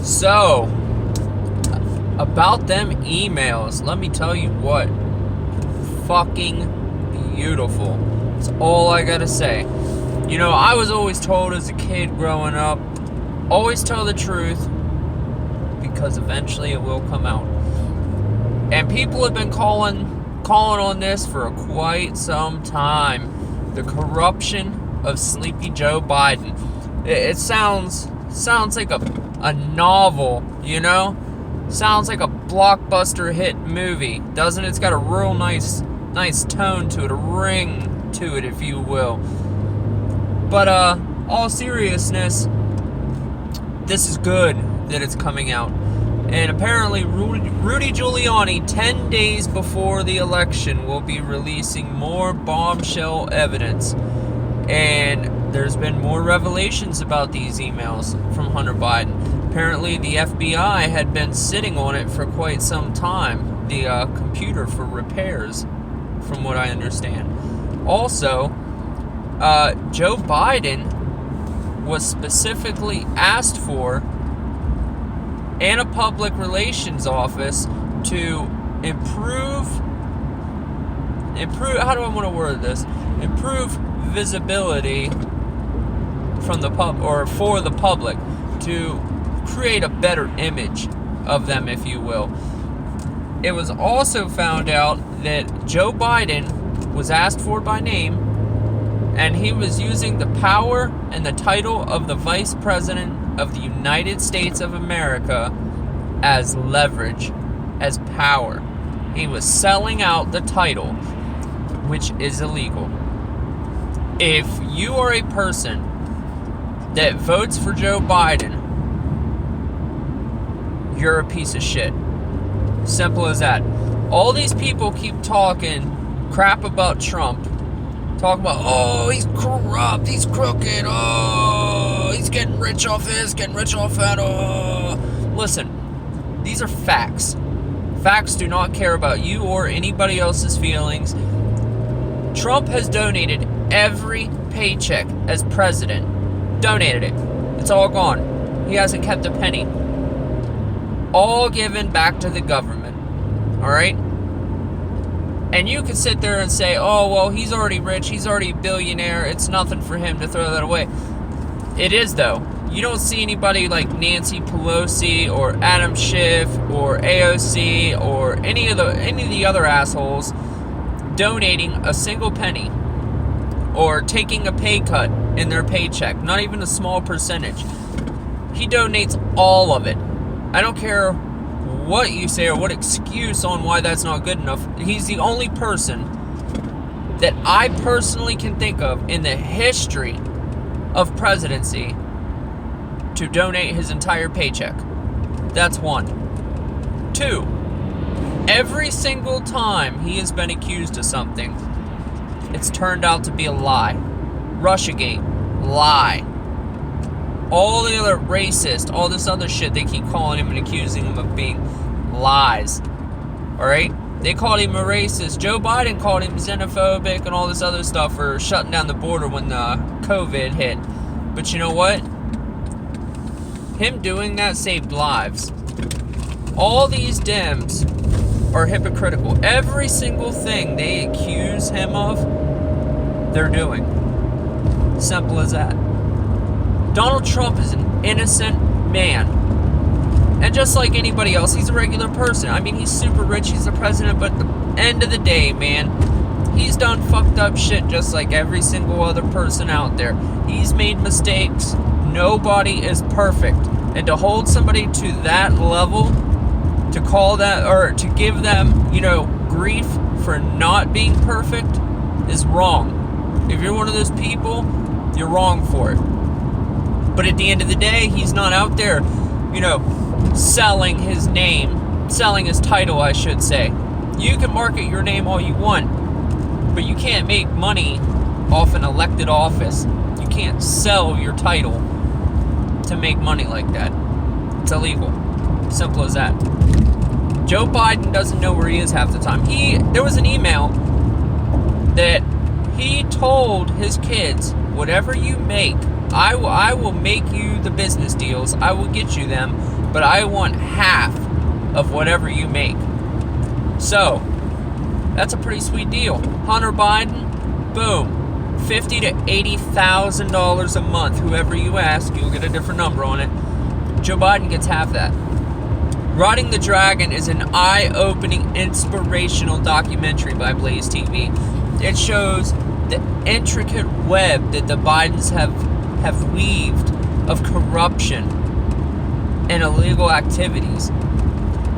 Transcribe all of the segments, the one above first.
So, about them emails, let me tell you what. Fucking beautiful. That's all I gotta say. You know, I was always told as a kid growing up, always tell the truth, because eventually it will come out. And people have been calling on this for quite some time. The corruption of Sleepy Joe Biden. It sounds like a novel, you know? Sounds like a blockbuster hit movie, doesn't it? It's got a real nice tone to it, a ring to it, if you will. But all seriousness, this is good that it's coming out. And apparently Rudy Giuliani, 10 days before the election, will be releasing more bombshell evidence. And there's been more revelations about these emails from Hunter Biden. Apparently the FBI had been sitting on it for quite some time, the computer for repairs, from what I understand. Also, Joe Biden was specifically asked for and a public relations office to improve, how do I want to word this? Improve visibility from the for the public, to create a better image of them, if you will. It was also found out that Joe Biden was asked for by name, and he was using the power and the title of the Vice President of the United States of America as leverage, as power. He was selling out the title, which is illegal. If you are a person that votes for Joe Biden, you're a piece of shit. Simple as that. All these people keep talking crap about Trump. Talking about, oh, he's corrupt, he's crooked, oh, he's getting rich off this, getting rich off that, oh. Listen, these are facts. Facts do not care about you or anybody else's feelings. Trump has donated every paycheck as president. Donated it. It's all gone. He hasn't kept a penny. All given back to the government. Alright? And you can sit there and say, oh, well, he's already rich, he's already a billionaire, it's nothing for him to throw that away. It is, though. You don't see anybody like Nancy Pelosi or Adam Schiff or AOC or any of the other assholes donating a single penny or taking a pay cut in their paycheck, not even a small percentage. He donates all of it. I don't care what you say or what excuse on why that's not good enough. He's the only person that I personally can think of in the history of presidency to donate his entire paycheck. That's one. Two, every single time he has been accused of something, it's turned out to be a lie. Russiagate, lie. All the other racist, all this other shit they keep calling him and accusing him of being lies. Alright? They called him a racist. Joe Biden called him xenophobic and all this other stuff for shutting down the border when the COVID hit. But you know what? Him doing that saved lives. All these Dems are hypocritical. Every single thing they accuse him of, they're doing. Simple as that. Donald Trump is an innocent man. And just like anybody else, he's a regular person. I mean, he's super rich, he's the president, but at the end of the day, man, he's done fucked up shit just like every single other person out there. He's made mistakes. Nobody is perfect. And to hold somebody to that level, to call that, or to give them, grief for not being perfect is wrong. If you're one of those people, you're wrong for it. But at the end of the day, he's not out there, selling his name, selling his title, I should say. You can market your name all you want, but you can't make money off an elected office. You can't sell your title to make money like that. It's illegal. Simple as that. Joe Biden doesn't know where he is half the time. There was an email that he told his kids, whatever you make, I will make you the business deals. I will get you them, but I want half of whatever you make. So, that's a pretty sweet deal. Hunter Biden, boom. $50,000 to $80,000 a month. Whoever you ask, you'll get a different number on it. Joe Biden gets half that. Riding the Dragon is an eye-opening, inspirational documentary by Blaze TV. It shows the intricate web that the Bidens have weaved of corruption and illegal activities.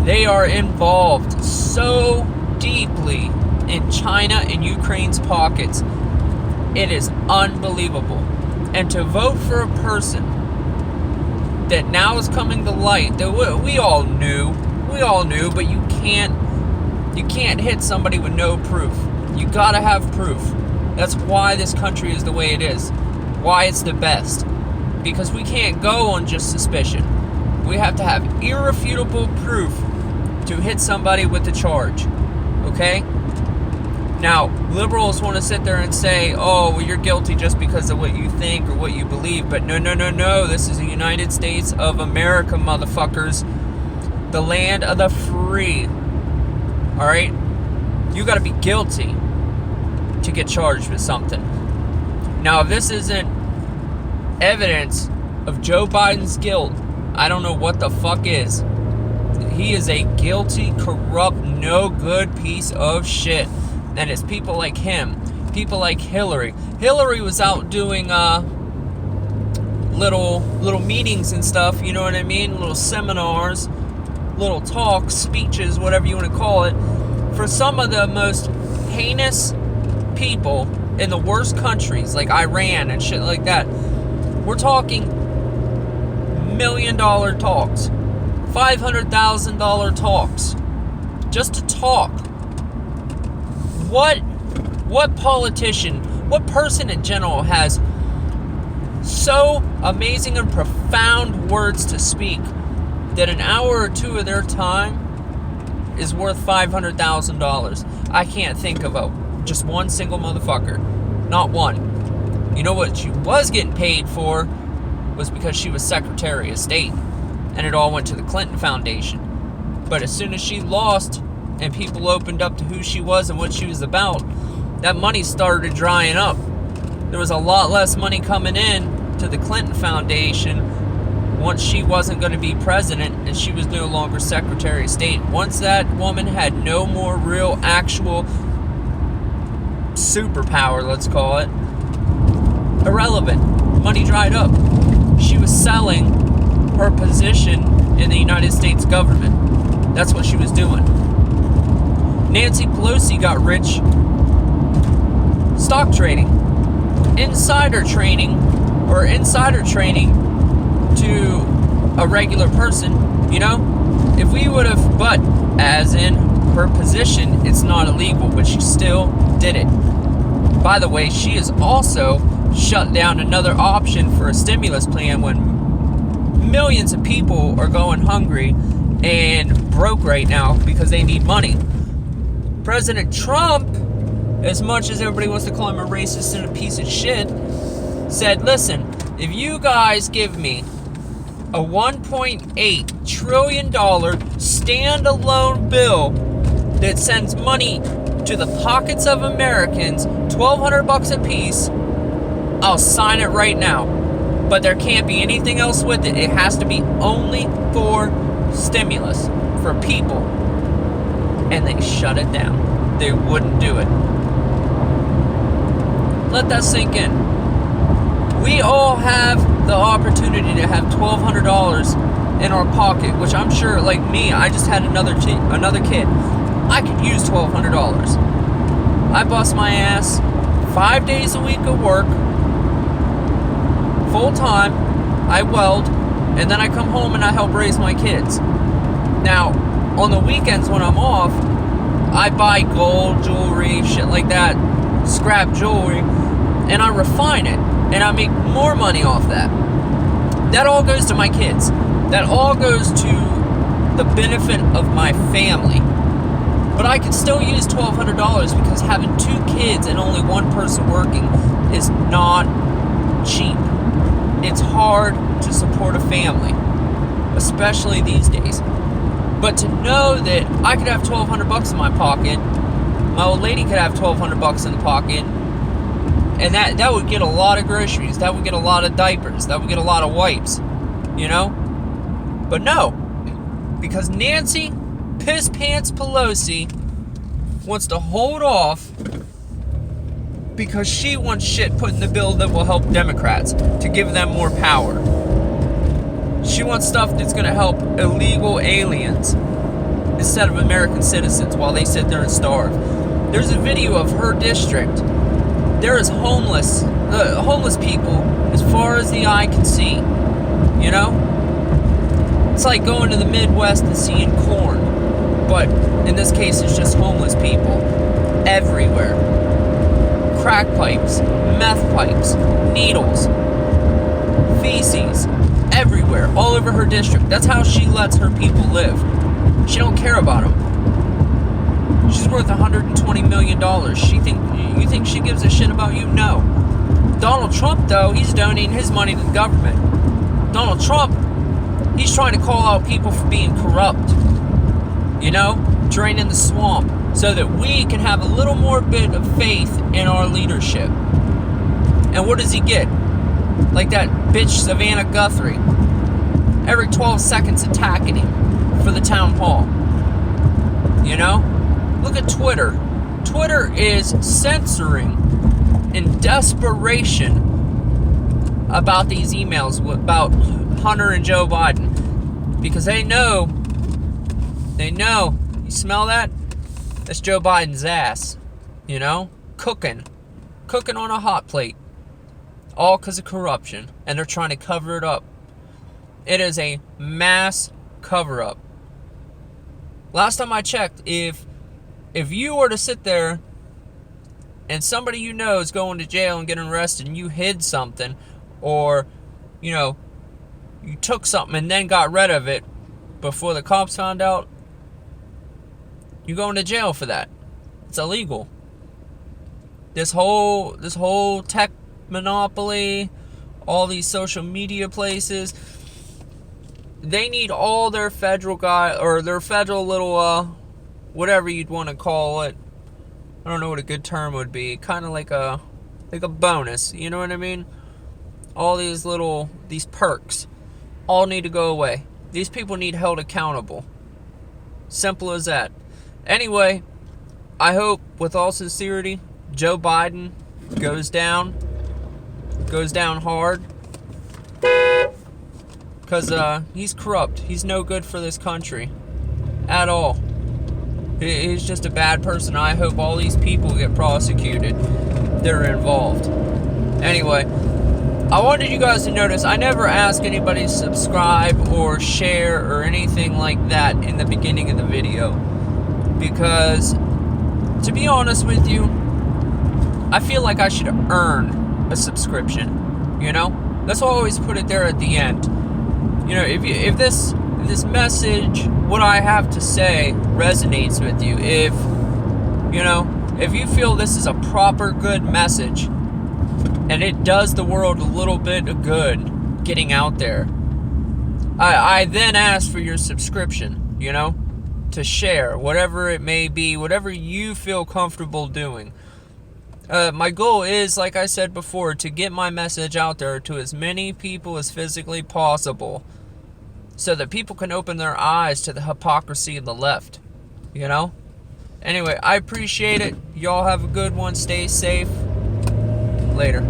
They are involved so deeply in China and Ukraine's pockets. It is unbelievable. And to vote for a person that now is coming to light, that we all knew, but you can't hit somebody with no proof. You gotta have proof. That's why this country is the way it is. Why it's the best. Because we can't go on just suspicion. We have to have irrefutable proof to hit somebody with the charge. Okay? Now, liberals want to sit there and say, oh, well, you're guilty just because of what you think or what you believe. But no. This is the United States of America, motherfuckers. The land of the free. Alright? You got to be guilty to get charged with something. Now, if this isn't evidence of Joe Biden's guilt, I don't know what the fuck is. He is a guilty, corrupt, no good piece of shit. And it's people like him, people like Hillary. Hillary was out doing little meetings and stuff, you know what I mean? Little seminars, little talks, speeches, whatever you want to call it, for some of the most heinous people in the worst countries, like Iran and shit like that. We're talking $1 million talks, $500,000 talks, just to talk. What politician, what person in general has so amazing and profound words to speak that an hour or two of their time is worth $500,000? I can't think of just one single motherfucker. Not one. You know what she was getting paid for was because she was Secretary of State, and it all went to the Clinton Foundation. But as soon as she lost and people opened up to who she was and what she was about, that money started drying up. There was a lot less money coming in to the Clinton Foundation once she wasn't going to be president and she was no longer Secretary of State. Once that woman had no more real, actual superpower, let's call it, irrelevant. Money dried up. She was selling her position in the United States government. That's what she was doing. Nancy Pelosi got rich stock trading, insider training to a regular person, you know? If we would have, but as in her position, it's not illegal, but she still did it. By the way, she has also shut down another option for a stimulus plan when millions of people are going hungry and broke right now because they need money. President Trump, as much as everybody wants to call him a racist and a piece of shit, said, listen, if you guys give me a $1.8 trillion standalone bill that sends money to the pockets of Americans, $1,200 a piece, I'll sign it right now. But there can't be anything else with it. It has to be only for stimulus, for people. And they shut it down. They wouldn't do it. Let that sink in. We all have the opportunity to have $1,200 in our pocket, which I'm sure, like me, I just had another kid. I could use $1,200. I bust my ass 5 days a week of work, full time. I weld, and then I come home and I help raise my kids. Now, on the weekends when I'm off, I buy gold jewelry, shit like that, scrap jewelry, and I refine it, and I make more money off that. That all goes to my kids. That all goes to the benefit of my family. But I could still use $1,200 because having 2 kids and only one person working is not cheap. it's hard to support a family, especially these days. But to know that I could have $1,200 in my pocket, my old lady could have $1,200 in the pocket, and that would get a lot of groceries, that would get a lot of diapers, that would get a lot of wipes, you know? But no, because Nancy Piss Pants Pelosi wants to hold off because she wants shit put in the bill that will help Democrats, to give them more power. She wants stuff that's going to help illegal aliens instead of American citizens while they sit there and starve. There's a video of her district. There is homeless people as far as the eye can see. You know? It's like going to the Midwest and seeing corn. But in this case, it's just homeless people everywhere. Crack pipes, meth pipes, needles, feces, everywhere, all over her district. That's how she lets her people live. She don't care about them. She's worth $120 million. You think she gives a shit about you? No. Donald Trump, though, he's donating his money to the government. Donald Trump, he's trying to call out people for being corrupt. You know? Draining the swamp so that we can have a little more bit of faith in our leadership. And what does he get? Like that bitch Savannah Guthrie. Every 12 seconds attacking him for the town hall. You know? Look at Twitter. Twitter is censoring in desperation about these emails about Hunter and Joe Biden. Because they know, you smell that? That's Joe Biden's ass. You know? Cooking on a hot plate. All because of corruption. And they're trying to cover it up. It is a mass cover-up. Last time I checked, if you were to sit there and somebody you know is going to jail and getting arrested and you hid something, or, you know, you took something and then got rid of it before the cops found out, you're going to jail for that. It's illegal. This whole tech monopoly, all these social media places, they need all their federal their federal little whatever you'd want to call it. I don't know what a good term would be. Kind of like a bonus, you know what I mean? All these perks all need to go away. These people need held accountable. Simple as that. Anyway, I hope with all sincerity Joe Biden goes down hard, because he's corrupt. He's no good for this country at all. He's just a bad person. I hope all these people get prosecuted that are involved. Anyway, I wanted you guys to notice I never ask anybody to subscribe or share or anything like that in the beginning of the video, because to be honest with you, I feel like I should earn a subscription. You know? That's why I always put it there at the end. You know, if this message, what I have to say, resonates with you, if you feel this is a proper good message and it does the world a little bit of good getting out there, I then ask for your subscription, you know, to share whatever it may be, whatever you feel comfortable doing. My goal is, like I said before, to get my message out there to as many people as physically possible, so that people can open their eyes to the hypocrisy of the left, you know? Anyway, I appreciate it. Y'all have a good one. Stay safe. Later.